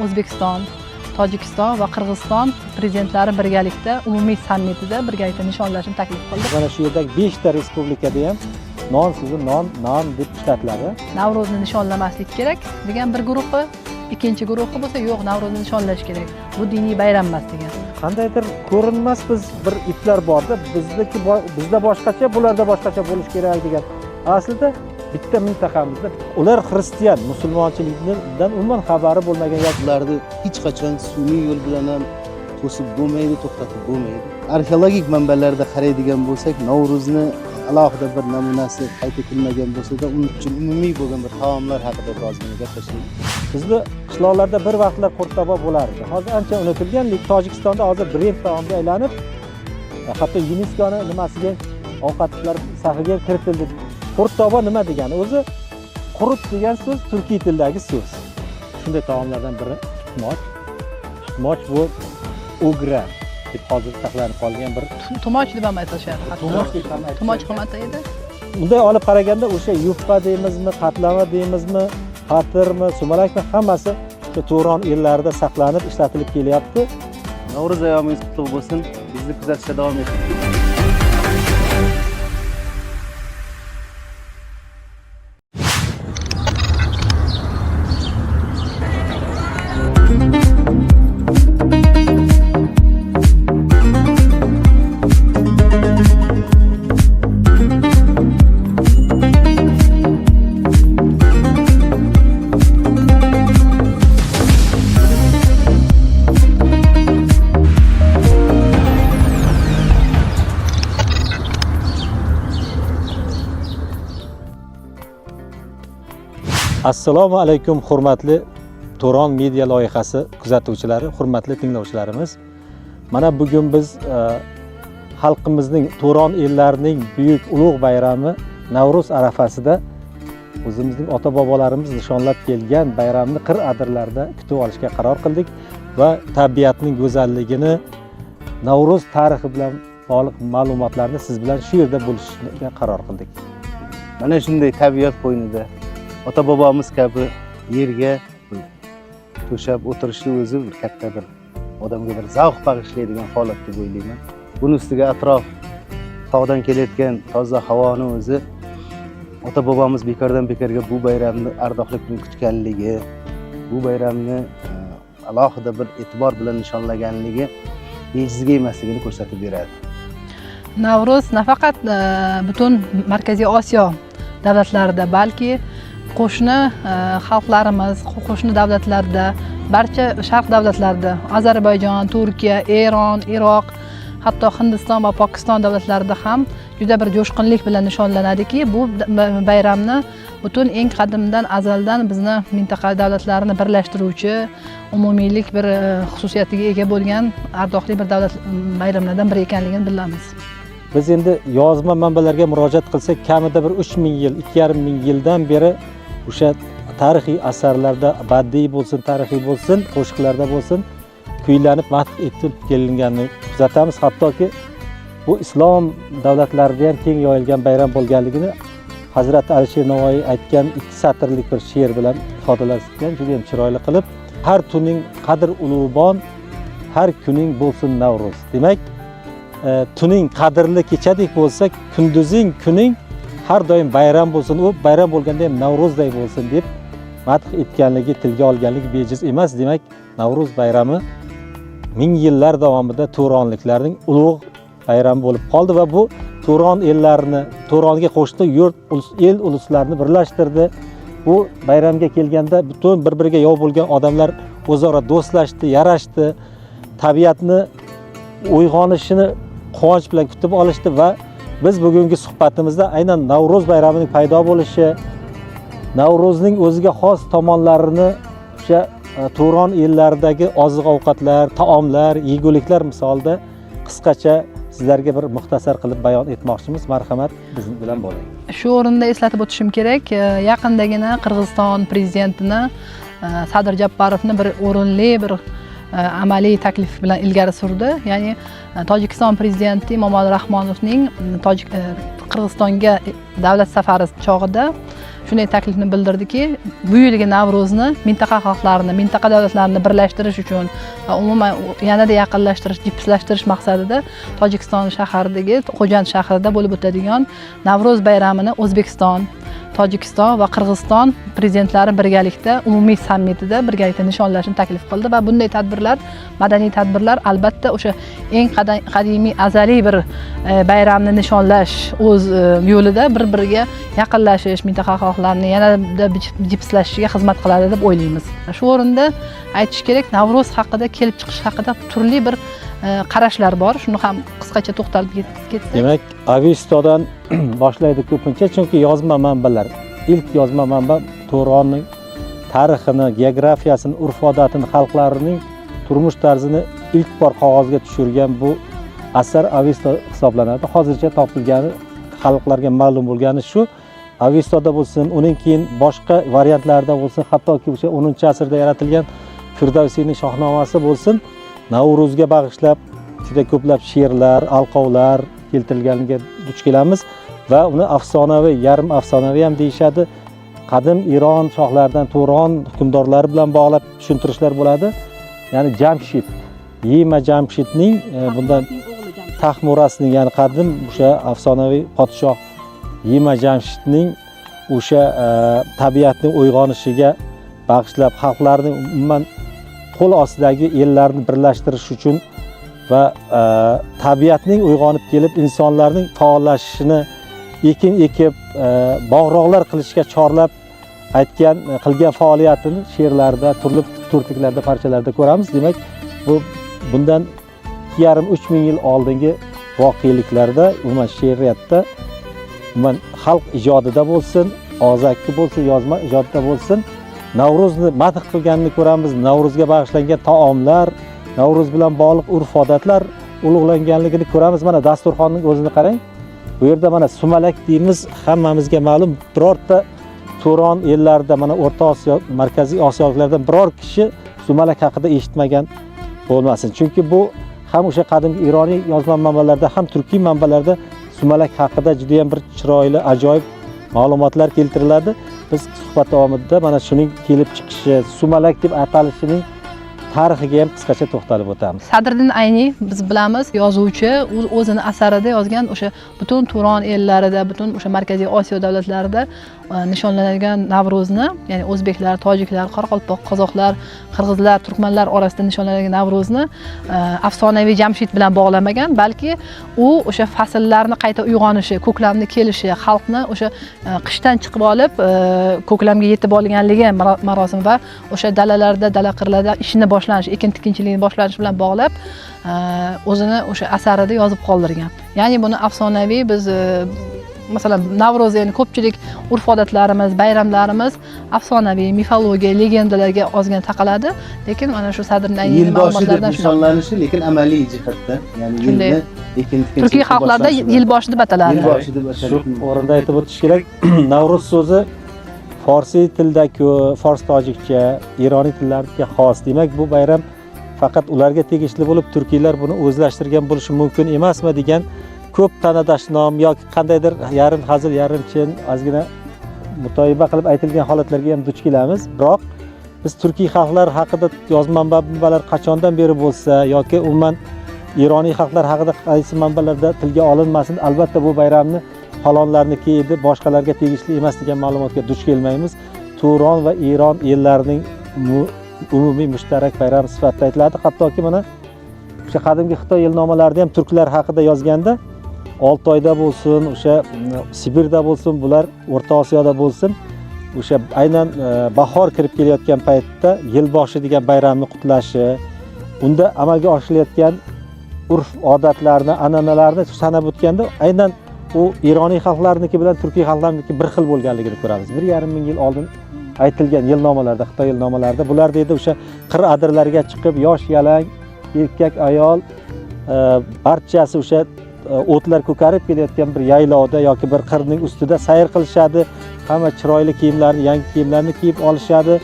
O'zbekiston, Tojikiston va Qirg'iziston prezidentlari birgalikda umumiy sammitida birgalikda nishonlashni taklif qildi. Mana shu yerdagi 5 ta respublikada ham non so'zi non deb ishlatiladi. Navro'zni nishonlamaslik kerak degan bir guruhi, ikkinchi guruhi bo'lsa yo'q, Navro'zni nishonlash kerak. Bu diniy bayram emas degan. Qandaydir ko'rinmas bir iplar borda, bizda boshqacha, bularda boshqacha bo'lish kerak degan. Aslida bitta mintaqamizda ular xristian, musulmonchilikdan umuman xabari bo'lmagan ularni hech qachon sun'iy yo'l bilan ham to'sib bo'lmaydi, to'xtatib bo'lmaydi. Arxeologik manbalarda qaraydigan bo'lsak, Navro'zni alohida bir namunasi qayd etilmagan bo'lsa-da, uning uchun umumiy bo'lgan bir taomlar haqida birozgina gaplashaylik. Bizni qishloqlarda bir vaqtlar qurttobo bo'lardi. Hozir ancha unutilgan, Tojikistonda hozir brend taomga aylanib, hatto UNESCOning nimasiga ovqatlar safiga kiritildi. Qurttobo nima degani? O'zi qurut degan so'z turkiy tildagi so'z. Shunday taomlardan biri tumoch. Tumoch bu ugra deb hozir saqlanib qolgan bir Tumoch deb ham aytishadi. Tumoch ham aytadi. Bunday olib qaraganda o'sha yuppa deymizmi, qatlama deymizmi, patirmi, sumalakmi hammasi o'sha Turon yillarida saqlanib ishlatilib kelyapti. Navro'z ayomingiz qutlug' bo'lsin. Bizni kuzatishda davom eting. Assalomu alaykum hurmatli Turon media loyihasi kuzatuvchilari, hurmatli tinglovchilarimiz. Mana bugun biz xalqimizning, Turon ellarining buyuk ulug' bayrami Navro'z arafasida o'zimizning ota-bobolarimiz nishonlab kelgan bayramni qir-adirlarda kutib olishga qaror qildik va tabiatning go'zalligini, Navro'z tarixi bilan bog'liq ma'lumotlarni siz bilan shu yerda bo'lishga qaror qildik. Mana shunday tabiat qo'ynida ota-bobomiz kabi yerga to'shab o'tirishni o'zi bir katta bir odamga bir zavq bag'ishlaydigan holat deb o'ylayman. Buning ustiga atrof tog'dan kelayotgan toza havoni o'zi ota-bobomiz bekordan bekorga bu bayramni ardoqlik bilan kutganligi, bu bayramni alohida bir e'tibor bilan nishonlaganligi bejizga emasligini ko'rsatib beradi. Navro'z nafaqat butun Markaziy Osiyo davlatlarida, balki qo'shni xalqlarimiz, qo'shni davlatlarda, barcha sharq davlatlarida, Ozarbayjon, Turkiya, Eron, Iroq, hatto Hindiston va Pokiston davlatlarida ham juda bir jo'shqinlik bilan nishonlanadiki, bu bayramni butun eng qadimdan azaldan bizni mintaqa davlatlarini birlashtiruvchi umumiylik bir xususiyatiga ega bo'lgan ardoqli bir davlat bayramlardan biri ekanligini bilamiz. Biz endi yozma manbalarga murojaat qilsak, kamida bir 3000 yil, 2500 yildan beri o'sha tarixiy asarlarda, badiiy bo'lsin, tarixiy bo'lsin, qo'shiqlarda bo'lsin, kuylanib, madh etib kelinganini kuzatamiz. Hattoki bu islom davlatlarida ham keng yoyilgan bayram bo'lganligini Hazrat Alisher Navoiy aytgan 2 satrlik bir she'r bilan ifodalashgan, juda ham chiroyli qilib, har tuning qadr ulug'bon, har kuning bo'lsin Navro'z. Demak, tuning qadrli kechadek bo'lsa, kunduzing, kuning har doim bayram bo'lsin, u bayram bo'lganda ham Navro'zday bo'lsin deb madh etganligi, tilga olganligi bejiz emas. Demak, Navro'z bayrami ming yillar davomida turonliklarning ulug' bayrami bo'lib qoldi va bu Turon ellarini, Turonga qo'shdi, yurt, el, uluslarni birlashtirdi. Bu bayramga kelganda butun bir-biriga yov bo'lgan odamlar o'zaro do'stlashdi, yarashdi, tabiatni uyg'onishini quvonch bilan kutib olishdi va biz bugungi suhbatimizda aynan Navro'z bayramining paydo bo'lishi, Navro'zning o'ziga xos tomonlarini, o'sha Turon ellaridagi oziq-ovqatlar, taomlar, yeguliklar misolida qisqacha sizlarga bir muxtasar qilib bayon etmoqchimiz. Marhamat, biz bilan bo'ling. Shu o'rinda eslatib o'tishim kerak, yaqindagina Qirg'iziston prezidentini Sadir Jabbarovni bir o'rinli bir amaliy taklif bilan ilgari surdi. Ya'ni Tojikiston prezidenti Emomali Rahmonovning Qirg'izistonga davlat safari chog'ida shunday taklifni bildirdiki, bu yilgi Navro'zni mintaqa xalqlarini, mintaqa davlatlarini birlashtirish uchun va umuman yanada yaqinlashtirish, jipslashtirish maqsadida Tojikiston shahridagi Xo'jand shahrida bo'lib o'tadigan Navro'z bayramini O'zbekiston, Tojikiston va Qirg'iziston prezidentlari birgalikda umumiy sammitida birgalikda nishonlashni taklif qildi va bunday tadbirlar, madaniy tadbirlar albatta o'sha eng qadimiy azaliy bir bayramni nishonlash o'z yo'lida bir-biriga yaqinlashish, mintaqa xalqlarni yanada jipslashishiga xizmat qiladi deb o'ylaymiz. Shu o'rinda aytish kerak, Navro'z haqida, kelib chiqish haqida turli bir qarashlar bor. Shuni ham qisqacha to'xtalib ketdik. Demak, Avistodan boshlaydi ko'pincha, chunki yozma manbalar, ilk yozma manba To'g'ronning tarixini, geografiyasini, urf-odatini, xalqlarining turmush tarzini ilk bor qog'ozga tushirgan bu asar Avisto hisoblanadi. Hozircha topilgani, xalqlarga ma'lum bo'lgani shu. Avistoda bo'lsin, uning keyin boshqa variantlarda bo'lsin, hattoki o'sha 10-asrda yaratilgan Firdavsiyning Shohnomasi bo'lsin, Navro'zga bag'ishlab juda ko'plab she'rlar, alqovlar keltirilganiga duch kelamiz va uni afsonaviy, yarim afsonaviy ham deyishadi. Qadim Iron shohlaridan Turon hukmdorlari bilan bog'lab tushuntirishlar bo'ladi. Ya'ni Jamshid, Yima Jamshidning bundan Taxmurasning, ya'ni qadim o'sha afsonaviy podshoh Yima Jamshidning o'sha tabiatning uyg'onishiga bag'ishlab xalqlarning umuman qo'l ostidagi ellarni birlashtirish uchun va tabiatning uyg'onib kelib insonlarning faollashishini, ekin ekib bog'roqlar qilishga chorlab aytgan, qilgan faoliyatini she'rlarda, turli turtiklarda, parchalarda ko'ramiz. Demak, bu bundan 2,5-3 ming yil oldingi voqeliklarda, umuman she'riyatda, umuman xalq ijodida bo'lsin, og'zaki bo'lsin, yozma ijodida bo'lsin, Navro'zni madh qilganini ko'ramiz. Navro'zga bag'ishlangan taomlar, Navro'z bilan bog'liq urf-odatlar ulug'langanligini ko'ramiz. Mana dasturxonning o'zini qarang. Bu yerda mana sumalak deymiz, hammamizga ma'lum. Birorta Turon ellarida, mana O'rta Osiyo, Markaziy Osiyoliklardan biror kishi sumalak haqida eshitmagan bo'lmasin. Chunki bu ham o'sha qadimgi Ironiy yozma manbalarda, ham turkiy manbalarda sumalak haqida juda ham bir chiroyli, ajoyib ma'lumotlar keltiriladi. Biz suhbat davomida mana shuning kelib chiqishi, sumalak deb atalishining tarixiga ham qisqacha to'xtalib o'tamiz. Sadriddin Ayni, biz bilamiz, yozuvchi, o'zini asarida yozgan o'sha butun Turon ellarida, butun o'sha Markaziy Osiyo davlatlarida nishonlanadigan Navro'zni, ya'ni o'zbeklar, tojiklar, qoraqalpoq, qozoqlar, qirg'izlar, turkmanlar orasida nishonlanadigan Navro'zni afsonaviy Jamshid bilan bog'lamagan, balki u o'sha fasllarni qayta uyg'onishi, ko'klamni kelishi, xalqni o'sha qishdan chiqib olib ko'klamga yetib olganligi marosimi va o'sha dalalarda, dala qirlarda ishni boshlanish, ekin tikinchilikni boshlanish bilan bog'lab o'zini o'sha asarida yozib qoldirgan. Ya'ni buni afsonaviy biz masalan Navro'z, ya'ni ko'pchilik urf-odatlarimiz, bayramlarimiz afsonaviy, mifologiya, legendalarga ozgina taqaladi, lekin mana shu Sadriddin Aynining ma'lumotlardan nishonlanishi, lekin amaliy jihatdan, ya'ni yilni ekin turkiy xalqlarda yil boshi deb ataladi. Yil boshi deb ataladi. Shu o'rinda aytib o'tish kerak, Navro'z so'zi Forsiy tilda-ku, fors tojikcha, Ironiy tillarga xos. Demak, bu bayram faqat ularga tegishli bo'lib, turkiylar buni o'zlashtirgan bo'lishi mumkin emasmi degan ko'p tanadashnom yoki qandaydir yarim hazil, yarim chin, ozgina mutoyiba qilib aytilgan holatlarga ham duch kelamiz. Biroq biz turkiy xalqlar haqida yozma manbalar qachondan beri bo'lsa yoki umuman Ironiy xalqlar haqida qaysi manbalarda tilga olinmasin, albatta bu bayramni falonlarniki edi, boshqalarga tegishli emas degan ma'lumotga duch kelmaymiz. Turon va Iron ellarining umumiy mushtarak bayram sifatida aytiladi. Hattoki mana o'sha qadimgi Xitoy yilnomalarida ham turklar haqida yozganda Oltoyda bo'lsin, o'sha Sibirda bo'lsin, bular O'rta Osiyoda bo'lsin, o'sha aynan bahor kirib kelayotgan paytda yilboshi degan bayramni qutlashi, unda amalga oshirilayotgan urf-odatlarni, an'analarni sanab o'tganda aynan u Ironiy xalqlarniki bilan turkiy xalqlarniki bir xil bo'lganligini ko'ramiz. 1,5 ming yil oldin aytilgan yilnomalarda, Xitoy yilnomalarida bular deydi o'sha qir adirlarga chiqib, yosh yalang erkak ayol barchasi o'sha o'tlar ko'karib kelayotgan bir yaylovda yoki bir qirning ustida sayr qilishadi. Hamma chiroyli kiyimlarni, yangi kiyimlarni kiyib olishadi,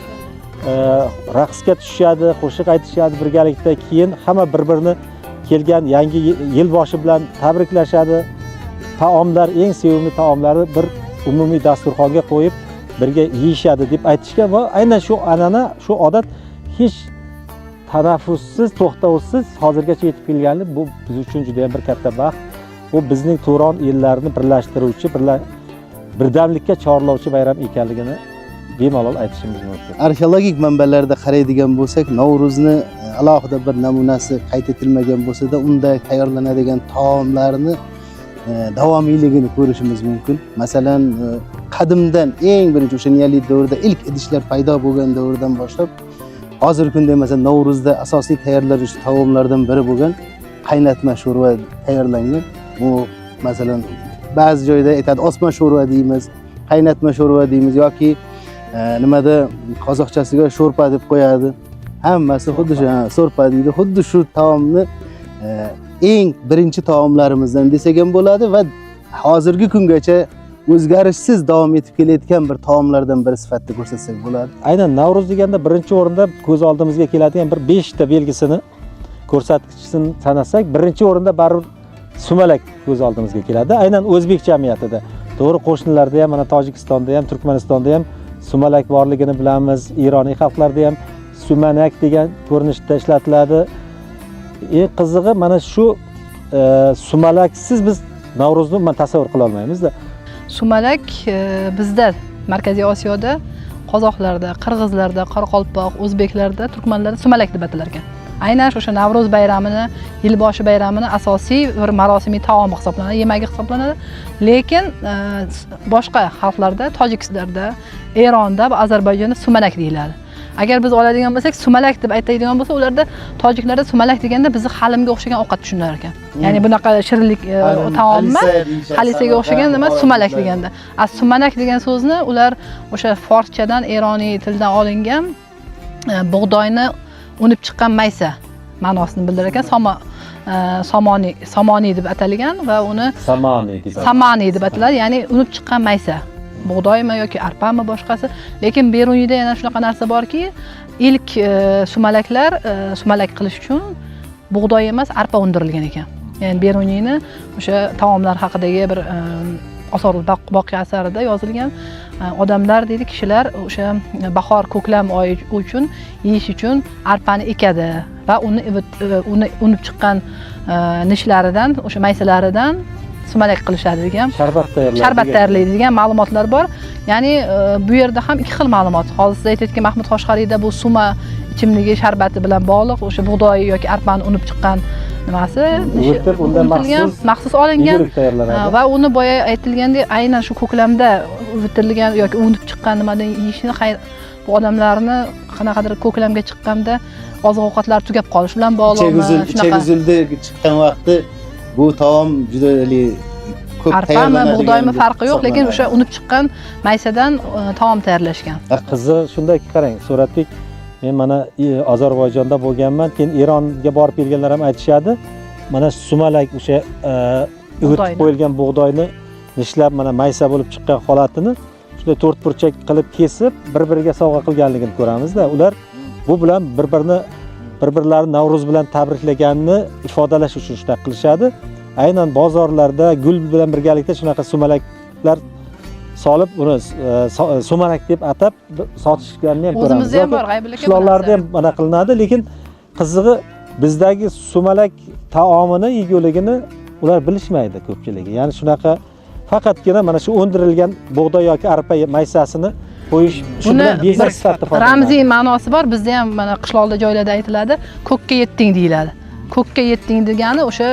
raqsga tushishadi, qo'shiq aytishadi birgalikda. Keyin hamma bir-birini kelgan yangi yil boshi bilan tabriklashadi. Taomlar, eng sevimli taomlari bir umumiy dasturxonga qo'yib, birga yeyishadi deb aytishgan va aynan shu an'ana, shu odat hech tanaffussiz, to'xtovsiz hozirgacha yetib kelganlik bu biz uchun juda ham bir katta baxt. Bu bizning Turon ellarini birlashtiruvchi, birdamlikka chorlovchi bayram ekanligini bemalol aytishimiz mumkin. Arxeologik manbalarda qaraydigan bo'lsak, Navro'zni alohida bir namunasi qayd etilmagan bo'lsa-da, unda tayyorlanadigan taomlarni davomiyligini ko'rishimiz mumkin. Masalan, qadimdan eng birinchi o'sha neolit davrida ilk idishlar paydo bo'lgan davrdan boshlab hozirgi kunda masalan Navro'zda asosiy tayyorlanuvchi taomlardan biri bo'lgan qaynatma sho'rva tayyorlangan. Bu masalan ba'zi joyda aytadi osma sho'rva deymiz, qaynatma sho'rva deymiz yoki nimada qozoqchasiga sho'rpa deb qo'yadi. Hammasi xuddi shu sho'rpa deydi. Xuddi shu taomni eng birinchi taomlarimizdan desak ham bo'ladi va hozirgi kungacha o'zgarishsiz davom etib kelayotgan bir taomlardan biri sifatida ko'rsatsak bo'ladi. Aynan Navro'z deganda birinchi o'rinda ko'z oldimizga keladigan bir 5 ta belgisini ko'rsatkichisini sanasak, birinchi o'rinda baribir sumalak ko'z oldimizga keladi. Aynan o'zbek jamiyatida, to'g'ri qo'shnilarda ham, mana Tojikistonda ham, Turkmanistonda ham sumalak borligini bilamiz. Ironiy xalqlarda ham sumanak degan ko'rinishda ishlatiladi. Eng qizig'i mana shu sumalaksiz biz Navro'zni tasavvur qila olmaymiz-da. Sumalak bizda Markaziy Osiyoda, qozoqlarda, qirg'izlarda, qoraqalpoq, o'zbeklarda, turkmanlarda sumalak deb atalar ekan. Aynan o'sha Navro'z bayramini, yilboshi bayramini asosiy bir marosimiy taomi hisoblanadi, yemagi hisoblanadi. Lekin boshqa xalqlarda, Tojikistonda, Eronda va Ozarbayjonda sumalak deyiladi. Agar biz oladigan bo'lsak, sumalak deb aytadigan bo'lsa, ularda tojiklarda sumalak deganda bizni halimga o'xshagan ovqat tushunlar ekan. Ya'ni bunaqa shirinlik taom emas, halisaga o'xshagan nima sumalak deganda. Sumalak degan so'zni ular o'sha forschadan, eroniy tildan olingan bug'doyni unib chiqqan maysa ma'nosini bildirar ekan. Somoni deb atalgan va uni samani deb ataladi, ya'ni unib chiqqan maysa. Bug'doymi yoki arpami boshqasi, lekin Beruniyda yana shunaqa narsa borki, ilk sumalaklar sumalak qilish uchun bug'doy emas, arpa undirilgan ekan. Ya'ni Beruniyni o'sha taomlar haqidagi bir Osarul Boqiy asarida yozilgan. Odamlar deydi, kishilar o'sha bahor, ko'klam oyi uchun yeyish uchun arpani ekadi va uni unib chiqqan nishlaridan, o'sha maysalaridan sumalak qilishadi degan, sharbat tayyorlaydi degan ma'lumotlar bor. Ya'ni bu yerda ham ikki xil ma'lumot. Hozir siz aytayotgan Mahmud Xoshqariyda bu suma ichimligi sharbati bilan bog'liq, o'sha bug'doy yoki arpani unib chiqqan nimasi, undan maxsus olingan va uni boya aytilgandek aynan shu ko'klamda uvitilgan yoki unib chiqqan nimadan yeyishni bu odamlarni qanaqadir ko'klamga chiqqanda oziq-ovqatlar tugab qolish bilan bog'liqmi? Cheguzildi chiqqan vaqti bu taom juda ko'p arpami, bug'doymi farqi yo'q, lekin o'sha unib chiqqan maysadan taom tayyorlashgan. Qizi shundaki, qarang, Suratbek, men mana Ozarbayjonda bo'lganman, keyin Eronga borib kelganlar ham aytishadi. Mana sumalak o'sha uvitib qo'yilgan bug'doyni nishlab mana maysa bo'lib chiqqan holatini shunday to'rt burchak qilib kesib, bir-biriga sovg'a qilganligini ko'ramiz-da. Ular bu bilan bir-birlarini Navro'z bilan tabriklaganini ifodalash uchun shunaqa qilishadi. Aynan bozorlarda gul bilan birgalikda shunaqa sumalaklar solib, uni sumalak deb atab sotishganini ham ko'ramiz. O'zimizda ham bor, g'aybilikka qishloqlarda ham mana qilinadi, lekin qizig'i bizdagi sumalak taomini yeguligini ular bilishmaydi ko'pchiligi. Ya'ni shunaqa faqatgina mana shu o'ndirilgan bug'doy yoki arpa maysasini qo'yish, shu bilan bezak sifatida foydalanadi. Ramziy ma'nosi bor. Bizda ham mana qishloqda joylarda aytiladi, ko'kka yetding deyiladi. Ko'kka yetding degani o'sha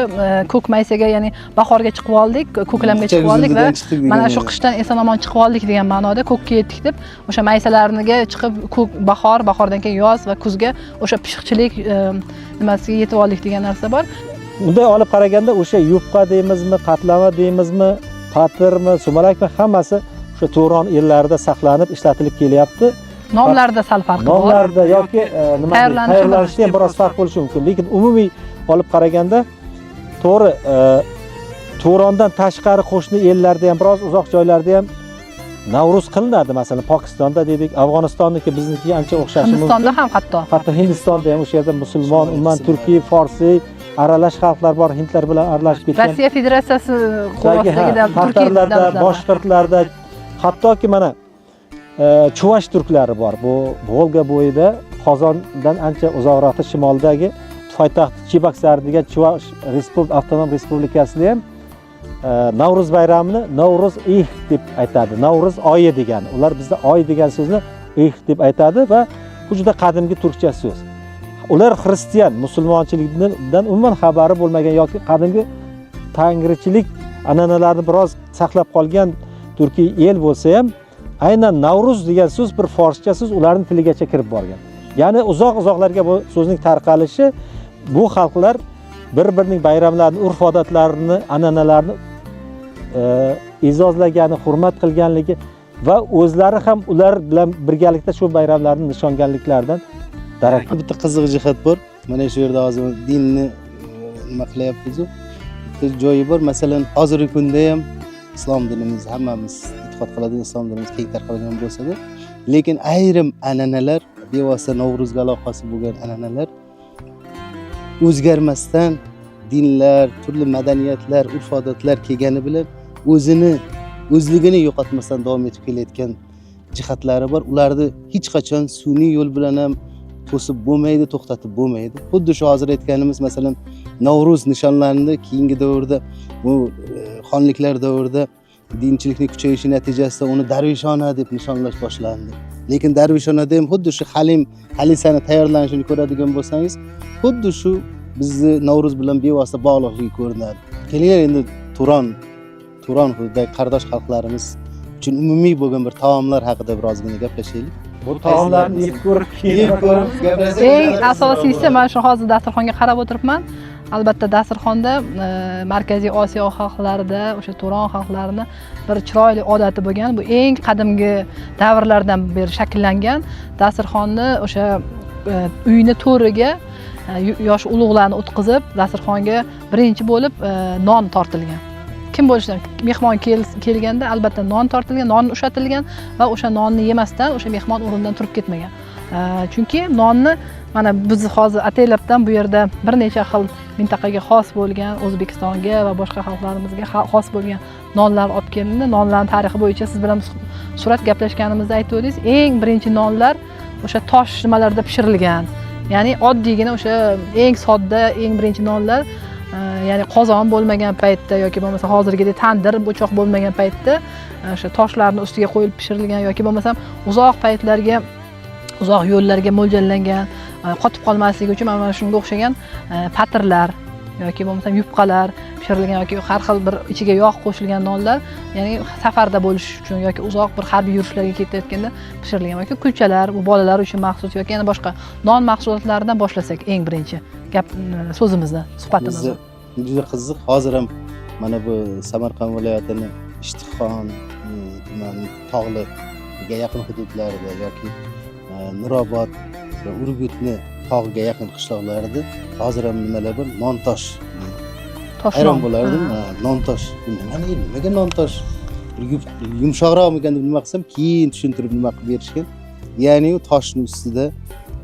ko'k maysaga, ya'ni bahorga chiqib oldik, ko'klamga chiqib oldik va mana shu qishdan eson-omon chiqib oldik degan ma'noda ko'kka yetdik deb o'sha maysalarga chiqib bahordan keyin yoz va kuzga o'sha pishiqchilik nimasiga yetib oldik degan narsa bor. Bunday olib qaraganda o'sha yupqa deymizmi, qatlama deymizmi, patirmi, sumalakmi, hammasi o'sha Turon yerlarida saqlanib ishlatilib kelyapti. Nomlarda sal farq bor. Nomlarda yoki nima tayyorlanishda ham biroz farq bo'lishi mumkin, lekin umumiy olib qaraganda to'g'ri Turondan tashqari qo'shni ellarda ham biroz uzoq joylarda ham Navro'z qilinadi. Masalan, Pokistonda dedik, Afg'onistonniki biznikiga ancha o'xshashi mumkin. Hindistonda ham hatto Hindistonda ham o'sha yerda musulmon, umuman turkiy, forsiy aralash xalqlar bor, hindlar bilan aralashib ketgan. Rossiya Federatsiyasi qo'rg'osligida, Turkiyada, boshqirdlarda, hattoki mana Chuvash turklari bor. Bu Volga bo'yida Qozondan ancha uzoqroqda shimoldagi poytaxt Cheboksar degan Chuvash avtonom respublikasida ham Navruz bayramini Navruz ih deb aytadi. Navruz oyi degani. Ular bizda oy degan so'zni ih deb aytadi va bu juda qadimgi turkcha so'z. Ular xristian, musulmonchilikdan umuman xabari bo'lmagan yoki qadimgi tangrichilik an'analarini biroz saqlab qolgan turkiy el bo'lsa ham, aynan Navruz degan so'z bir forscha so'z ularning tiligacha kirib borgan. Ya'ni uzoq-uzoqlarga bu so'zning tarqalishi bu xalqlar bir-birining bayramlarini, urf-odatlarini, an'analarini e'zozlagani, hurmat qilganligi va o'zlari ham ular bilan birgalikda shu bayramlarni nishonganliklaridan darak. Bitta qiziq jihat bor. Mana shu yerda hozir dinni nima qilyapmiz-ku? Bitta joyi bor. Masalan, hozirgi kunda ham islom dinimiz hammamiz e'tiqod qiladigan islom dinimiz keng tarqalgan bo'lsa-da, lekin ayrim an'analar, bevosita Navruzga aloqasi bo'lgan an'analar o'zgarmasdan dinlar, turli madaniyatlar, urf-odatlar kelgani bilan o'zligini yo'qotmasdan davom etib kelayotgan jihatlari bor. Ularni hech qachon sun'iy yo'l bilan ham to'sib bo'lmaydi, to'xtatib bo'lmaydi. Xuddi shu hozir aytganimiz, masalan, Navruz nishonlandi keyingi davrda, bu xonliklar davrida dinchilikni kuchayishi natijasida uni darvishona deb nishonlash boshlandi. Lekin darvishonada ham xuddi shu halisani tayyorlanishini ko'radigan bo'lsangiz, xuddi shu bizni Navruz bilan bevosita bog'liqligi ko'rinadi. Kelinglar endi Turon hududidagi qardosh xalqlarimiz uchun umumiy bo'lgan bir taomlar haqida birozgina gaplashaylik. Bu taomlarni yeb ko'rib gaplashsak. Eng asosiysi, mana shu hozir dasturxonga qarab o'tiribman. Albatta dasturxonda Markaziy Osiyo xalqlarida o'sha Turon xalqlarini bir chiroyli odati bo'lgan. Bu eng qadimgi davrlardan beri shakllangan. Dasturxonni o'sha uyni to'riga yosh ulug'larni o'tkazib, dasturxonga birinchi bo'lib non tortilgan. Kim bo'lishidan mehmon kelganda albatta non tortilgan, non ushatilgan va o'sha nonni yemasdan o'sha mehmon o'rnidan turib ketmagan. Chunki nonni mana biz hozir ataylabdan bu yerda bir necha xil mintaqaga xos bo'lgan, O'zbekistonga va boshqa xalqlarimizga xos bo'lgan nonlar olib kelindi. Nonlarning tarixi bo'yicha siz bilan surat gaplashganimizda aytib o'tdingiz, eng birinchi nonlar o'sha tosh nimalarda pishirilgan. Ya'ni oddiygina o'sha eng sodda, eng birinchi nonlar, ya'ni qozon bo'lmagan paytda yoki bo'lmasa hozirgidek tandir, o'choq bo'lmagan paytda o'sha toshlarning ustiga qo'yilib pishirilgan yoki bo'lmasa uzoq paytlarga, uzoq yo'llarga mo'ljallangan, qotib qolmasligi uchun mana shunga o'xshagan patirlar yoki bo'lmasa yupqalar pishirilgan yoki har xil bir ichiga yog' qo'shilgan nonlar, ya'ni safarda bo'lish uchun yoki uzoq bir harbiy yurishlarga ketayotganda pishirilgan yoki kulchalar, bu bolalar uchun maxsus yoki yana boshqa non mahsulotlaridan boshlasak eng birinchi gap so'zimizni, suhbatimizni. Juda qiziq. Hozir ham mana bu Samarqand viloyatining Ishtixon tumani tog'liga yaqin hududlarida yoki Nurobod va Urgutni tog'iga yaqin qishloqlarida hozir ham nimalar bor? Nontosh. Hayron bo'lardim. Nontosh. Nimaga nontosh? Yumshoqroqmikan deb nima qilsam, keyin tushuntirib nima qilib berishgan. Ya'ni u toshning ustida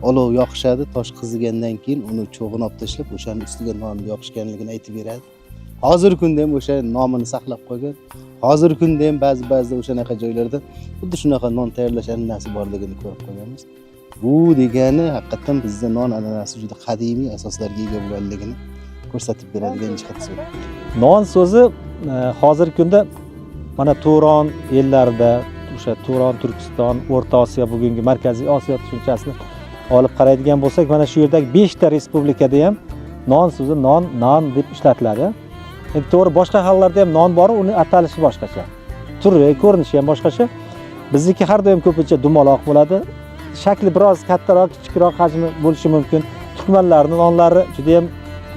olov yoqishadi, tosh qizigandan keyin uni cho'g'ini olib tashlab, o'shaning ustiga nonni yoqishganligini aytib beradi. Hozirgi kunda ham o'sha nomini saqlab qo'ygan. Hozirgi kunda ham ba'zida o'shanaqa joylarda xuddi shunaqa non tayyorlash an'anasi borligini ko'rib qolganmiz. Bu degani haqiqatan bizda non an'anasi juda qadimiy asoslarga ega bo'lganligini ko'rsatib beradigan jihat so'z. Non so'zi hozirgi kunda mana Turon ellarida, o'sha Turon, Turkiston, O'rta Osiyo, bugungi Markaziy Osiyo tushunchasini olib qaraydigan bo'lsak, mana shu yerdagi 5 ta respublikada ham non so'zi non deb ishlatiladi. Endi to'g'ri boshqa xalqlarda ham non bor, uni atalishi boshqacha. Turi, ko'rinishi ham boshqacha. Bizniki har doim ko'pincha dumaloq bo'ladi. Shakli biroz kattaroq, kichikroq hajmi bo'lishi mumkin. Turkmanlarning nonlari juda ham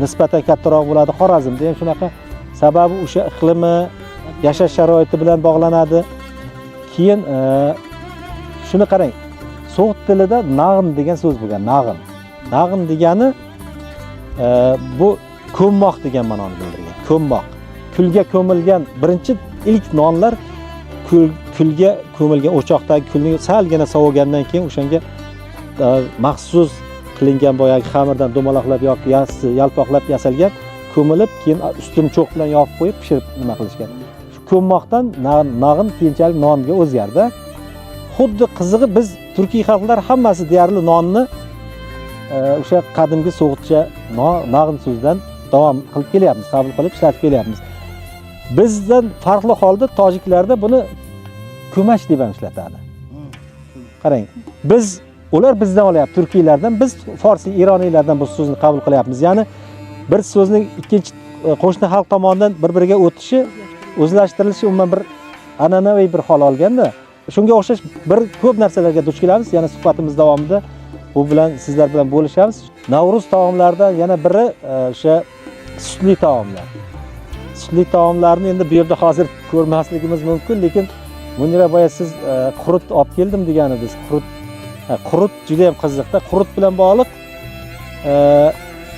nisbatan kattaroq bo'ladi. Xorazmda ham shunaqa. Sababi o'sha iqlimi, yashash sharoiti bilan bog'lanadi. Keyin shuni qarang. So'g'd tilida nag'in degan so'z bo'lgan, nag'in. Nag'in degani bu ko'mmoq degan ma'noni bildirgan. Ko'mmoq. Kulga ko'milgan birinchi ilk nonlar kulga ko'milgan o'choqdagi kulning salgina sovigandan keyin o'shanga maxsus qilingan boyagi xamirdan dumaloqlab yoki yalpoqlab yasalgan ko'milib, keyin ustini cho'q bilan yopib qo'yib pishirib nima qilishgan. Shu ko'mmoqdan nag'in keyinchalik nonga o'zgardi. xuddi qizig'i biz turkiy xalqlar hammasi deyarli nonni o'sha qadimgi so'g'itcha nag'in so'zdan davom qilib kelyapmiz, qabul qilib ishlatib kelyapmiz. Bizdan farqli holda tojiklarda buni ko'mash deb ham ishlatadi. Qarang, ular bizdan olyapti, turkiylardan, biz forsiy ironiylardan bu so'zni qabul qilyapmiz. Ya'ni bir so'zning ikkinchi qo'shni xalq tomonidan bir-biriga o'tishi, o'zlashtirilishi umuman bir an'anaviy bir hol olganda, shunga o'xshash bir ko'p narsalarga duch kelamiz. Yana suhbatimiz davomida bu bilan sizlar bilan bo'lishamiz. Navruz taomlaridan yana biri o'sha sutli taomlar. Sutli taomlarni endi bu yerda hozir ko'rmasligimiz mumkin, lekin Munira boya siz qurut olib keldim deganingiz. Qurut juda ham qiziqda. Qurut bilan bog'liq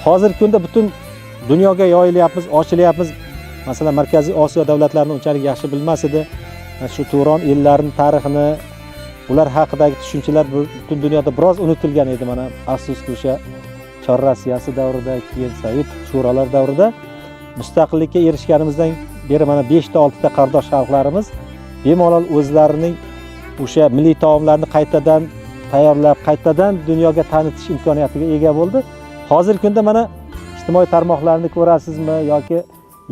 hozirgi kunda butun dunyoga yoyilyapmiz, ochilyapmiz. Masalan, Markaziy Osiyo davlatlarini unchalik yaxshi bilmas edi. Shu Turon ellarining tarixini, ular haqidagi tushunchalar butun dunyoda biroz unutilgan edi. Mana afsuski o'sha Chor Rossiyasi davrida, keyin Sovet sho'rolar davrida mustaqillikka erishganimizdan beri mana 5 ta 6 ta qardosh xalqlarimiz bemalol o'zlarining o'sha milliy taomlarini qaytadan tayyorlab, qaytadan dunyoga tanitish imkoniyatiga ega bo'ldi. Hozirgi kunda mana ijtimoiy tarmoqlarni ko'rasizmi yoki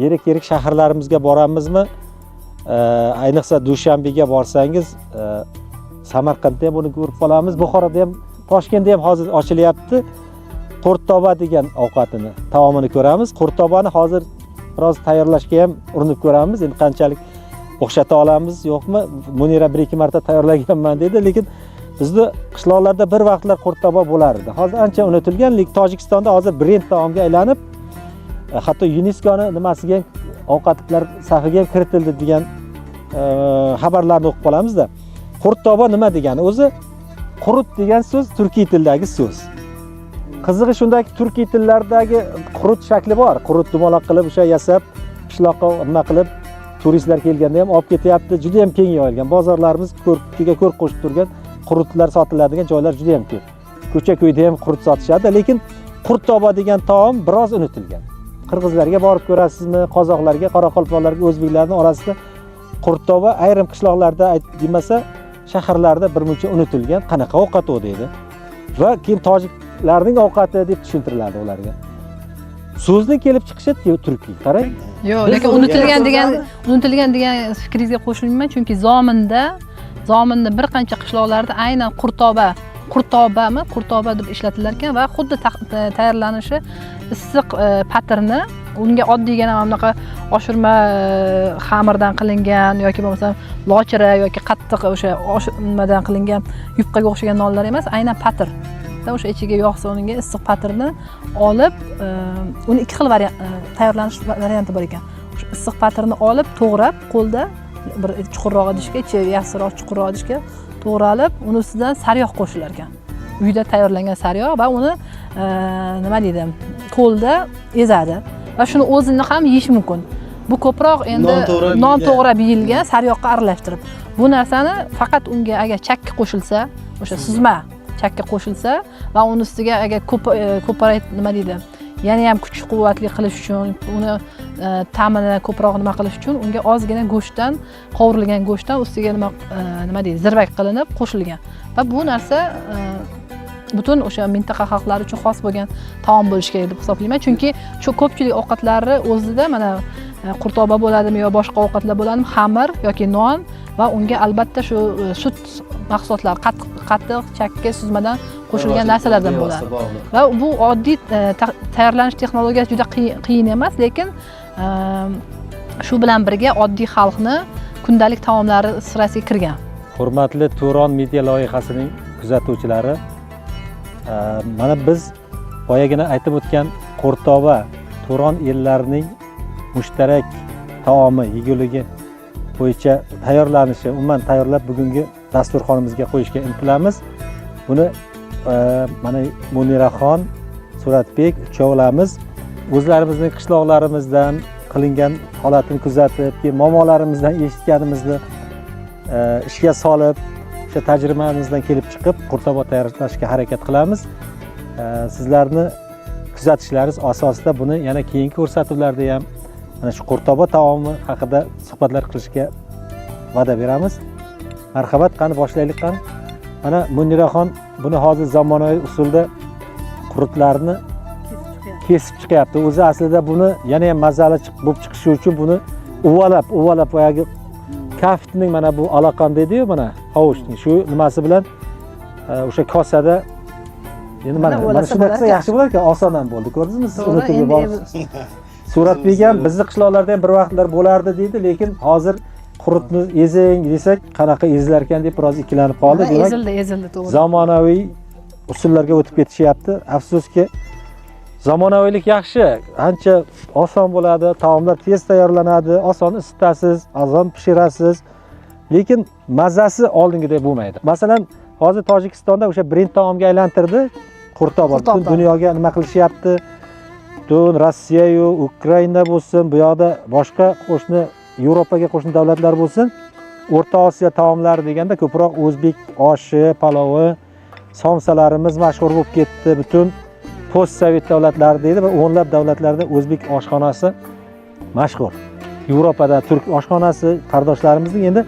yirik shaharlarimizga boramizmi? Ayniqsa Dushanbega borsangiz, Samarqandda ham buni ko'rib qolamiz. Buxoroda ham, Toshkentda ham hozir ochilyapti. Qurtoba degan ovqatini, taomini ko'ramiz. Qurtobani hozir biroz tayyorlashga ham urinib ko'ramiz. Endi qanchalik o'xshata olamiz, yo'qmi? Munira 1-2 marta tayyorlaganman dedi, lekin bizda qishloqlarda bir vaqtlar qurtoba bo'lar edi. Hozir ancha unutilgan, lekin Tojikistonda hozir brend taomga aylanib, hatto UNESCO'ni nimasiga ham ovqatlar safiga ham kiritildi degan xabarlarni o'qib qolamizda. Qurtoba nima degani? O'zi qurut degan so'z turkiy tildagi so'z. Qizig'i shundaki, turkiy tillardagi qurut shakli bor. Qurut dumaloq qilib o'sha yasab, qishloqqa nima qilib turistlar kelganda ham olib ketyapti. Juda ham keng yoyilgan. Bozorlarimiz ko'rkiga ko'rk qo'shib turgan qurutlar sotiladigan joylar juda ham ko'p. Ko'cha-ko'yda ham qurut sotishadi, lekin qurtoba degan taom biroz unutilgan. Qirg'izlarga borib ko'rasizmi, qozoqlarga, qoraqalpoqlarga, o'zbeklarning orasida qurtoba ayrim qishloqlarda demasa, shaharlarda birmuncha unutilgan. Qanaqa ovqat u deydi. Va keyin tojiklarning ovqati deb tushuntiriladi ularga. So'zning kelib chiqishi turkiy. Qarang. Yo'q, lekin unutilgan degan fikringizga qo'shilmayman, chunki zominda bir qancha qishloqlarda aynan qurtoba deb ishlatilar ekan va xuddi tayyorlanishi issiq patirni, unga oddiygina mana bunaqa oshirma xamirdan qilingan yoki bo'lmasa lochira yoki qattiq o'sha nimadan qilingan yupqaga o'xshagan nonlar emas, aynan patir. O'sha ichiga yog' solingan issiq patirni olib, uni ikki xil tayyorlanish varianti bor ekan. O'sha issiq patirni olib, to'g'rab, qo'lda bir chuqurroq idishga, ichi yassiroq chuqurroq idishga to'g'ralib, uni ustidan sariyog' qo'shilar ekan. Uyda tayyorlangan sariyog' va uni nima deydi, qo'lda ezadi va shuni o'zini ham yeyish mumkin. Bu ko'proq endi non to'g'rab yeyilgan sariyog'ga aralashtirib. Bu narsani faqat unga agar chakki qo'shilsa, o'sha suzma chakka qo'shilsa va uni ustiga agar ko'payib nima deydi, yana ham kuch-quvvatli qilish uchun, uni ta'mini ko'proq nima qilish uchun unga ozgina go'shtdan, qovurilgan go'shtdan ustiga nima deydi, zirbak qilinib qo'shilgan. Va bu narsa butun o'sha mintaqa xalqlari uchun xos bo'lgan taom bo'lishi kerak deb hisoblayman. Chunki shu ko'pchilik ovqatlari o'zida mana qurtoba bo'ladimi yo boshqa ovqatlar bo'ladimi, xamir yoki non va unga albatta shu sut mahsulotlari, qattiq, chakka, suzmadan qo'shilgan narsalardan bo'ladi. Va bu oddiy tayyorlanish texnologiyasi juda qiyin emas, lekin shu bilan birga oddiy xalqni kundalik taomlari sirasiga kirgan. Hurmatli Turon media loyihasining kuzatuvchilari, mana biz boyagina aytib o'tgan qurtoba Turon ellarining mushtarak taomi, yeguligi bo'yicha tayyorlanishi, umuman tayyorlab bugungi dasturxonimizga qo'yishga intilamiz. Buni mana Muniraxon, Suratbek uchovlamiz o'zlarimizning qishloqlarimizdan qilingan holatini kuzatib, momolarimizdan eshitganimizni ishga solib, o'sha tajribamizdan kelib chiqib qurtoba tayyorlashga harakat qilamiz. Sizlarni kuzatishlaringiz asosida buni yana keyingi ko'rsatuvlarda ham mana shu qurtoba taomi haqida suhbatlar qilishga va'da beramiz. Marhamat, qani boshlaylik qani. Mana Muniraxon buni hozir zamonaviy usulda qurutlarni kesib chiqyapti. O'zi aslida buni yana ham mazali bo'lib chiqishi uchun buni uvalab boyagi kaftning mana bu aloqam deydi-yu, mana hovuchning shu nimasi bilan o'sha kosada endi mana shunday qilsa yaxshi bo'lar ekan, oson ham bo'ldi. Ko'rdingizmi siz uni turib surat bergan bizni qishloqlarda ham bir vaqtlar bo'lardi deydi, lekin hozir qurutni ezing desak qanaqa ezilar ekan deb biroz ikkilanib qoldi. Demak, ezildi to'g'ri. Zamonaviy usullarga o'tib ketishyapti. Afsuski zamonaviylik yaxshi, ancha oson bo'ladi, taomlar tez tayyorlanadi, oson isitasiz, oson pishirasiz, lekin mazasi oldingidek bo'lmaydi. Masalan, hozir Tojikistonda o'sha brend taomga aylantirdi qurtobor. Butun dunyoga nima qilishyapti? Butun Rossiya-yu, Ukraina bo'lsin, bu yoqda boshqa qo'shni Yevropaga qo'shni davlatlar bo'lsin, O'rta Osiyo taomlari deganda ko'proq o'zbek oshi, palovi, somsalarimiz mashhur bo'lib ketdi. Butun post-sovet davlatlari deydi va o'nlab davlatlarda o'zbek oshxonasi mashhur. Yevropada turk oshxonasi qardoshlarimizni endi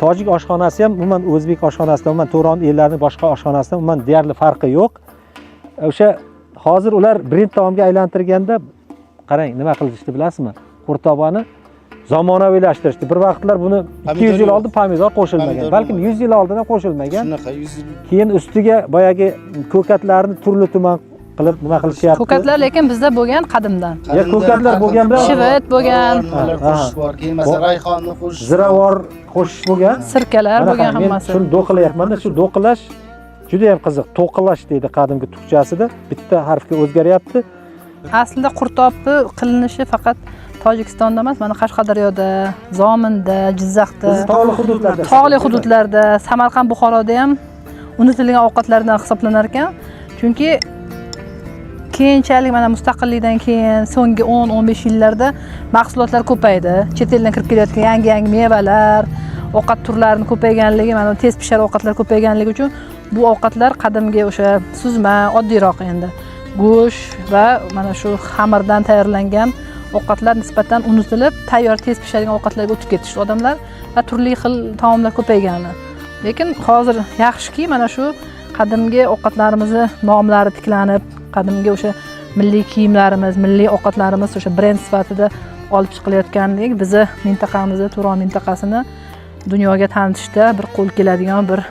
tojik oshxonasi ham umuman o'zbek oshxonasidan, umuman Turon ellarining boshqa oshxonasidan umuman deyarli farqi yo'q. O'sha hozir ular brend taomga aylantirganda qarang nima qilishdi bilasizmi? Qurtobani zamonaviylashtirishdi. Bir vaqtlar buni 200 yil oldin pomidor qo'shilmagan, balkim 100 yil oldin ham qo'shilmagan. Shunaqa 100 yil. Keyin ustiga boyagi ko'katlarni turli tuman qilib nima qilishyapti? Ko'katlar lekin bizda bo'lgan qadimdan. Ya ko'katlar bo'lgan bilan Shivit bo'lgan, qo'shish bor, keyin masalan rayhonni qo'shish, ziravor qo'shish bo'lgan. sirkalar bo'lgan hammasi. Shuni do'qilayapman-da, shu do'qilash juda ham qiziq. To'qilash deydi qadimgi turkchasida. Bitta harfga o'zgaryapti. Aslida qurtobni qilinishi faqat Tojikistonda emas, mana Qashqadaryoda, Zominda, Jizzaxda, tog'li hududlarda, Samarqand, Buxoroda ham unutilgan ovqatlardan hisoblanar ekan. Chunki keyinchalik mana mustaqillikdan keyin so'nggi 10-15 yillarda mahsulotlar ko'paydi. Chet eldan kirib kelayotgan yangi mevalar, ovqat turlarining ko'payganligi, mana tez pishar ovqatlar ko'payganligi uchun bu ovqatlar qadimgi o'sha suzma, oddiyroq endi. Go'sht va mana shu xamirdan tayyorlangan ovqatlar nisbatan unutilib, tayyor tez pishadigan ovqatlarga o'tib ketishdi odamlar va turli xil taomlar ko'paygani. Lekin hozir yaxshiki mana shu qadimgi ovqatlarimizni nomlari tiklanib, qadimgi o'sha milliy kiyimlarimiz, milliy ovqatlarimiz o'sha brend sifatida olib chiqilayotganligi bizni mintaqamizni, Turon mintaqasini dunyoga tanitishda bir qo'l keladigan bir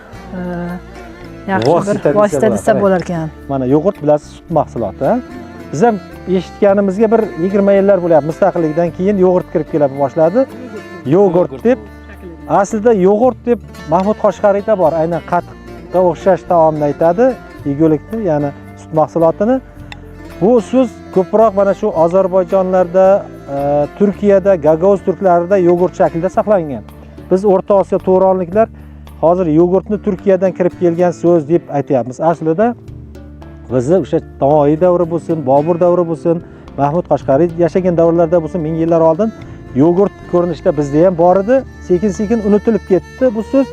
yaxshi bir vosita desa bo'lar ekan. Mana yogurt bilasiz, sut mahsuloti. Biz ham eshitganimizga bir 20 yillar bo'lyapti. Mustaqillikdan keyin yogurt kirib kela boshladi. Yogurt deb aslida yogurt deb Mahmud Qoshqariyda bor. Aynan qatiqqa o'xshash taomni aytadi, yegulikni, ya'ni sut mahsulotini. Bu so'z ko'proq mana shu Ozarbayjonlarda, Turkiyada, Gagauz turklarida yogurt shaklida saqlangan. Biz O'rta Osiyo Turonliklar hozir yogurtni Turkiyadan kirib kelgan so'z deb aytyapmiz. Aslida bizni o'sha Navoiy davri bo'lsin, Bobur davri bo'lsin, Mahmud Qoshqariy yashagan davrlarda bo'lsin, 1000 yillar oldin yogurt ko'rinishda bizda ham bor edi. Sekin-sekin unutilib ketdi. Bu so'z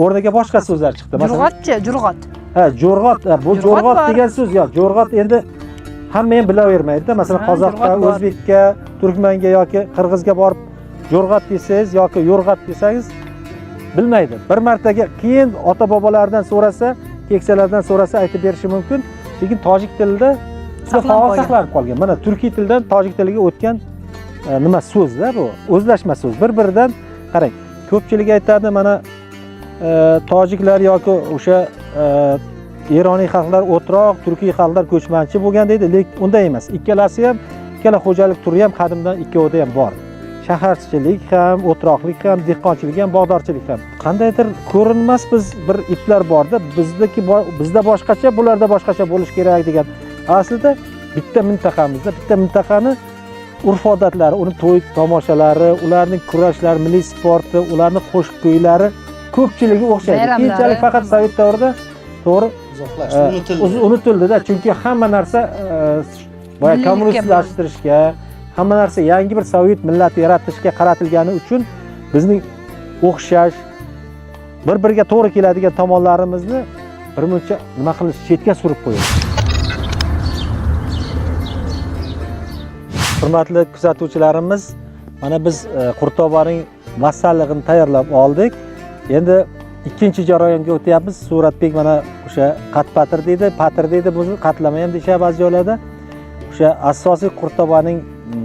o'rniga boshqa so'zlar chiqdi. Jurg'otchi, jurg'ot. Ha, jo'rg'ot. Bu jo'rg'ot degan so'z yo'q. Jo'rg'ot endi hamma ham bilavermaydi-da. Masalan, qozoqqa, o'zbekka, turkmanga yoki qirg'izga borib jo'rg'ot desangiz yoki yo'rg'at desangiz bilmaydi. Bir martaga keyin ota-bobolardan so'rasa, keksalardan so'rasa aytib berishi mumkin. Lekin tojik tilida faol saqlanib qolgan. Mana turkiy tildan tojik tiliga o'tgan nima so'z-da bu? O'zlashma so'z. Bir-biridan qarang. Ko'pchilik aytadi mana tojiklar yoki o'sha Eroniy xalqlar o'troq, turkiy xalqlar ko'chmanchi bo'lgan deydi, lekin unday emas. Ikkalasi ham, ikkala xo'jalik turi ham qadimdan ikkovida ham bor. Shaharchilik ham, o'troqlik ham, dehqonchilik ham, bog'dorchilik ham. Qandaydir ko'rinmas biz bir iplar borda, bizda boshqacha, bularda boshqacha bo'lish kerak degan. Aslida bitta mintaqamizda, bitta mintaqani urf-odatlari, uning to'y tomoshalari, ularning kurashlar, milliy sporti, ularning qo'shiq kuylari ko'pchiligi o'xshaydi. Keyinchalik faqat Sovet davrida to'g'ri unutildi-da, chunki hamma narsa boya kommunistlashtirishga, hamma narsa yangi bir sovet millati yaratishga qaratilgani uchun bizning o'xshash bir-biriga to'g'ri keladigan tomonlarimizni birmuncha nima qilish, chetga surib qo'yamiz. Hurmatli kuzatuvchilarimiz, mana biz qurtobaning masallig'ini tayyorlab oldik. Endi ikkinchi jarayonga o'tyapmiz. Suratbek mana o'sha qat-patr deydi, patr deydi, bu qatlama ham deyishadi ba'zi joylarda. O'sha asosiy qurtobaning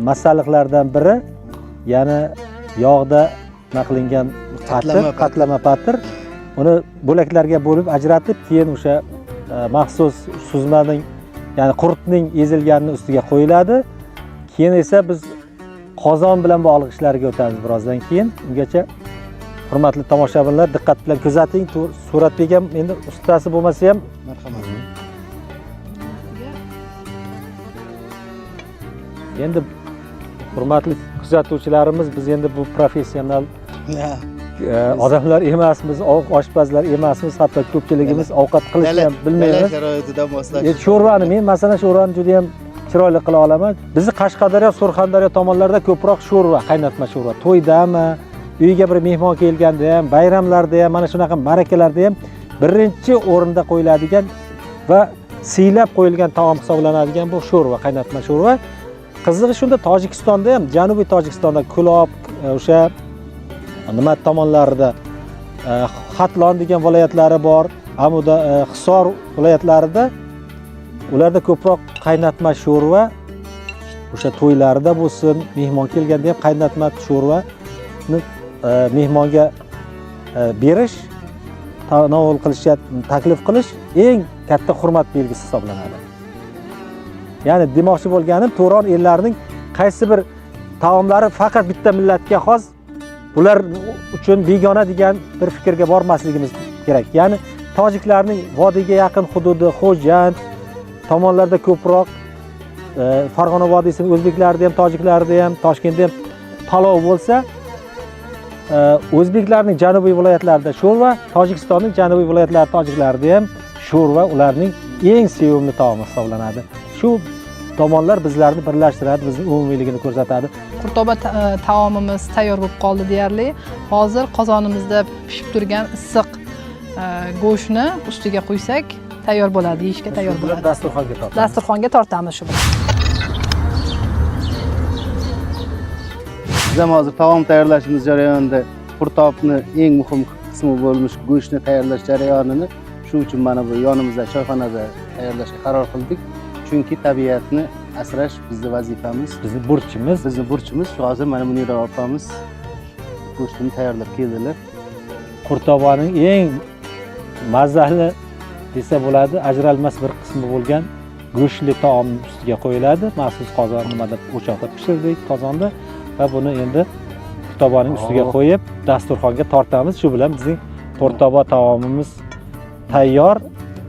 masalliqlaridan biri, ya'ni yog'da nima qilingan qatlama patr. Uni bo'laklarga bo'lib ajratib, keyin o'sha maxsus suzmaning, ya'ni qurtning ezilganini ustiga qo'yiladi. Keyin esa biz qozon bilan bog'liq ishlarga o'tamiz birozdan keyin. Ungacha hurmatli tomoshabinlar, diqqat bilan kuzating. Suratbek ham endi ustasi bo'lmasa ham marhamat. Endi hurmatli kuzatuvchilarimiz, biz endi bu professional odamlar emasmiz, oshpazlar emasmiz, hatto ko'pchiligimiz ovqat qilishni ham bilmaymiz. Sharoitida moslashib. Sho'rvani men masalan sho'rvani juda ham chiroyli qila olaman. Bizni Qashqadaryo, Surxondaryo tomonlarida ko'proq sho'rva, qaynatma sho'rva, to'ydami, uyga bir mehmon kelganda ham, bayramlarda ham, mana shunaqa marakalarda ham birinchi o'rinda qo'yiladigan va siylab qo'yilgan taom hisoblanadigan bu sho'rva, qaynatma sho'rva. Qizig'i shunda Tojikistonda ham, Janubiy Tojikistonda, Kulob, o'sha nima tomonlarida, Xatlon degan viloyatlari bor, Amuda, Hisor viloyatlarida ularda ko'proq qaynatma sho'rva, o'sha to'ylarda bo'lsin, mehmon kelganda ham qaynatma sho'rvani mehmonga berish, tanovul qilish, taklif qilish eng katta hurmat belgisi hisoblanadi. Ya'ni demoqchi bo'lganim, Turon ellarining qaysi bir taomlari faqat bitta millatga xos, bular uchun begona degan bir fikrga bormasligimiz kerak. Ya'ni tojiklarning vodiyga yaqin hududi, Xo'jand tomonlarda ko'proq, Farg'ona vodiysining o'zbeklarida ham, tojiklarida ham, Toshkentda ham palov bo'lsa, o'zbeklarning janubiy viloyatlarida sho'rva, Tojikistonning janubiy viloyatlari tojiklarida ham sho'rva ularning eng sevimli taomi hisoblanadi. Shu tomonlar bizlarni birlashtiradi, bizning umumiyligini ko'rsatadi. Qurtoba taomimiz tayyor bo'lib qoldi deyarli. Hozir qozonimizda pishib turgan issiq go'shtni ustiga quysak, tayyor bo'ladi, yeyishga tayyor bo'ladi. Dasturxonga tortamiz. Dasturxonga tortamiz shu bilan. Biz ham hozir taom tayyorlashimiz jarayonida qurtobni eng muhim qismi bo'lmish go'shtni tayyorlash jarayonini shu uchun mana bu yonimizda choyxonada tayyorlashga qaror qildik. Chunki tabiatni asrash bizning vazifamiz, bizning burchimiz. Shu hozir mana Munira opamiz go'shtini tayyorlab keldilar. Qurtobaning eng mazali desa bo'ladi, ajralmas bir qismi bo'lgan go'shtli taom ustiga qo'yiladi. Maxsus qozon nimada o'choqda pishirdik, qozonda, va buni endi qurtobaning ustiga qo'yib dasturxonga tortamiz. Shu bilan bizning qurtoba taomimiz tayyor.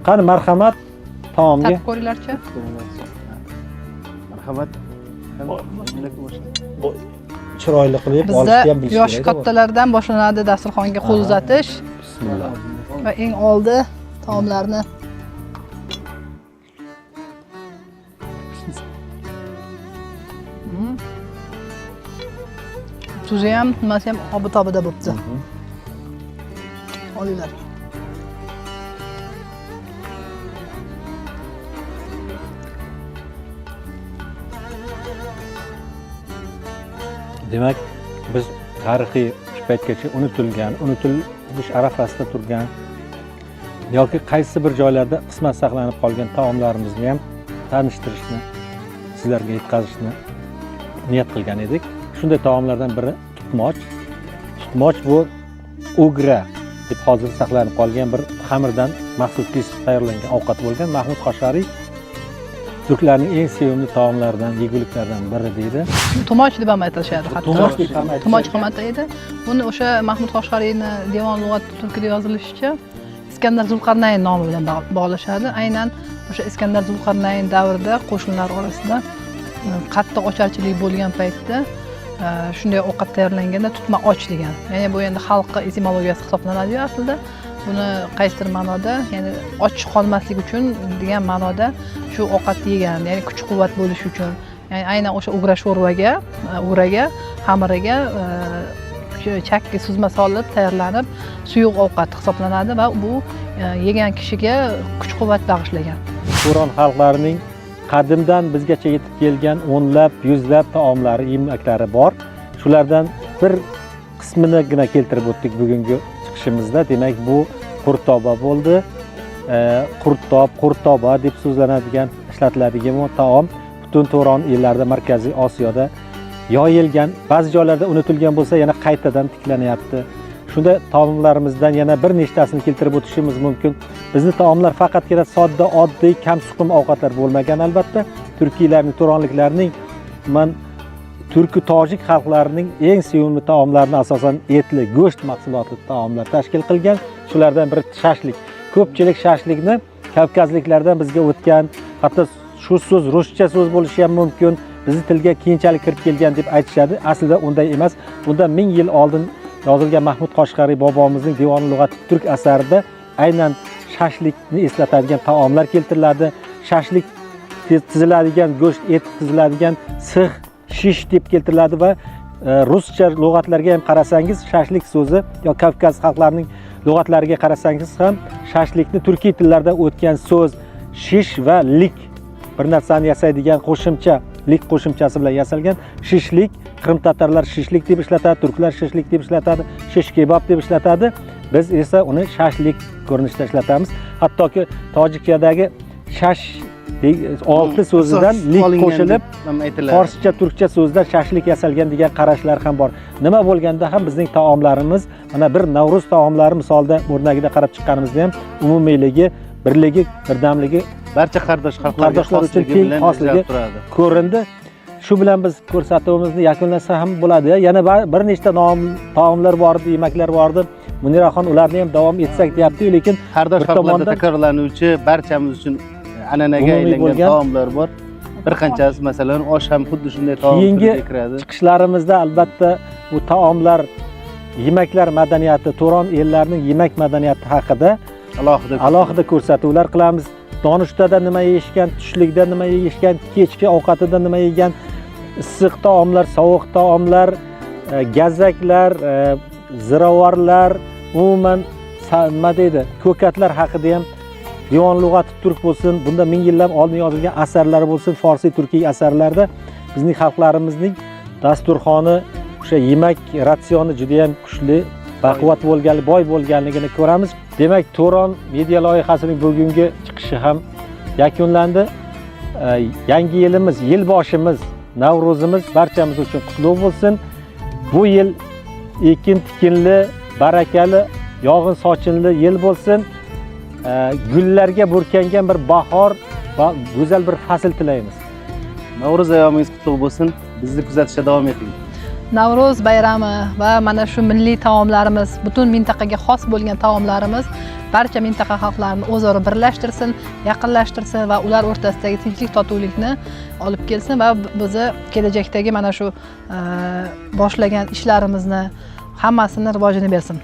Qani marhamat taomga. Tatib ko'ringlarchi. Marhamat. Chiroyli qilib olishni ham Bizda bilish kerak. yosh kattalardan boshlanadi dasturxonga qo'l uzatish Bismillah. va eng oldi taomlarni tuzi ham, nimasi ham obi-tobida bo'libdi. Olinglar. Demak, biz tarixiy shu paytgacha unutilish arafasida turgan yoki qaysi bir joylarda qismat saqlanib qolgan taomlarimizni ham tanishtirishni, sizlarga yetkazishni niyat qilgan edik. Shunday taomlardan biri tutmoch. Tutmoch bu ugra deb hozir saqlanib qolgan bir xamirdan maxsus kesib tayyorlangan ovqat bo'lgan. Mahmud Qoshg'ariy turklarning eng sevimli taomlaridan, yeguliklaridan biri deydi. Tumoch deb ham aytishadi hatto. Tumoch ham aytadi. Buni o'sha Mahmud Qoshg'ariyni Devon lug'at turkida yozilishicha Iskandar Zulqarnayn nomi bilan bog'lashadi. Aynan o'sha Iskandar Zulqarnayn davrida qo'shinlar orasida qattiq ocharchilik bo'lgan paytda shunday ovqat tayyorlanganda tutma och degan. Ya'ni bu endi xalqqa etimologiyasi hisoblanadi aslida. Buni qaysidir ma'noda, ya'ni och qolmaslik uchun degan ma'noda shu ovqatni yegan, ya'ni kuch-quvvat bo'lish uchun. Ya'ni aynan o'sha ugra sho'rvaga, uraga, xamiriga chakki suzma solib tayyorlanib, suyuq ovqat hisoblanadi va bu yegan kishiga kuch-quvvat bag'ishlagan. Turon xalqlarining qadimdan bizgacha yetib kelgan o'nlab, yuzlab taomlari, yemaklari bor. Shulardan bir qisminigina keltirib o'tdik bugungi chiqishimizda demak bu qurtoba bo'ldi. Qurtob, qurtoba deb so'zlanadigan, ishlatiladigan bu taom butun Turon ellarida, Markaziy Osiyoda yoyilgan, ba'zi joylarda unutilgan bo'lsa yana qaytadan tiklanyapti. Shunda taomlarimizdan yana bir nechtasini keltirib o'tishimiz mumkin. Bizning taomlar faqatgina sodda, oddiy, kam suqum ovqatlar bo'lmagan albatta. Turkiylarning, turonliklarning, turki tojik xalqlarining eng sevimli taomlarini asosan etli, go'sht mahsulotli taomlar tashkil qilgan. Shulardan biri shashlik. Ko'pchilik shashlikni kavkazliklardan bizga o'tgan, hatto shu so'z ruscha so'z bo'lishi ham mumkin. Bizning tilga keyinchalik kirib kelgan deb aytishadi. Aslida unday emas. Bunda 1000 yil oldin yozilgan Mahmud Qoshqariy bobomizning Devon-i Lug'ati turk asarida aynan shashlikni eslatadigan taomlar keltiriladi. Shashlik tiziladigan go'sht, et tiziladigan six, shish deb keltiriladi va ruscha lug'atlarga ham qarasangiz shashlik so'zi yo Kavkaz xalqlarining lug'atlariga qarasangiz ham shashlikni turkiy tillarda o'tgan so'z shish va lik bir narsani yasaydigan qo'shimcha lik qo'shimchasi bilan yasalgan shishlik. Qrim tatarlar shishlik deb ishlatadi, turklar shishlik deb ishlatadi, shish kebab deb ishlatadi. Biz esa uni shashlik ko'rinishida ishlatamiz. Hattoki Tojikiyadagi shash 6 so'zidan lik qo'shilib forscha, turkcha so'zdan shashlik yasalgan degan qarashlar ham bor. Nima bo'lganda ham bizning taomlarimiz mana bir Navro'z taomlari misolida o'rnagida qarab chiqqanimizda ham umumiyligi, birligi, birdamligi barcha qarindoshlar uchun keng xosligi ko'rindi. Shu bilan biz ko'rsatuvimizni yakunlasa ham bo'ladi. Yana bir nechta taomlar bor edi, yemaklar bor edi. Muniraxon ularni ham davom etsak deyapti, lekin qardosh xalqlarda takrorlanuvchi, barchamiz uchun an'anaga aylangan taomlar bor. Bir qanchasi masalan osh ham xuddi shunday taom turiga kiradi. Chiqishlarimizda albatta bu taomlar, yemaklar madaniyati, Turon ellarining yemak madaniyati haqida alohida ko'rsatuvlar qilamiz. Nonushtada nima yeyishgan, tushlikda nima yeyishgan, kechki ovqatida nima yegan, issiq taomlar, sovuq taomlar, gazaklar, ziravorlar, umuman nima deydi, ko'katlar haqida ham Devon lug'ati turk bo'lsin, bunda 1000 yillar oldin yozilgan asarlar bo'lsin, forsiy turkiy asarlarda bizning xalqlarimizning dasturxoni, o'sha yemak ratsioni juda ham kuchli, baquvvat bo'lgan, boy bo'lganligini ko'ramiz. Demak, Turon media loyihasining bugungi chiqishi ham yakunlandi. Yangi yilimiz, yil boshimiz, Navro'zimiz barchamiz uchun qutlug' bo'lsin. Bu yil ekin-tikinli, barakali, yog'in sochinli yil bo'lsin. Gullarga burkangan bir bahor va go'zal bir fasl tilaymiz. Navro'z ayomingiz qutlug' bo'lsin. Bizni kuzatishda davom eting. Navro'z bayrami va mana shu milliy taomlarimiz, butun mintaqaga xos bo'lgan taomlarimiz barcha mintaqa xalqlarini o'zaro birlashtirsin, yaqinlashtirsin va ular o'rtasidagi tinchlik, totuvlikni olib kelsin va bizni kelajakdagi mana shu boshlagan ishlarimizni hammasini rivojini bersin.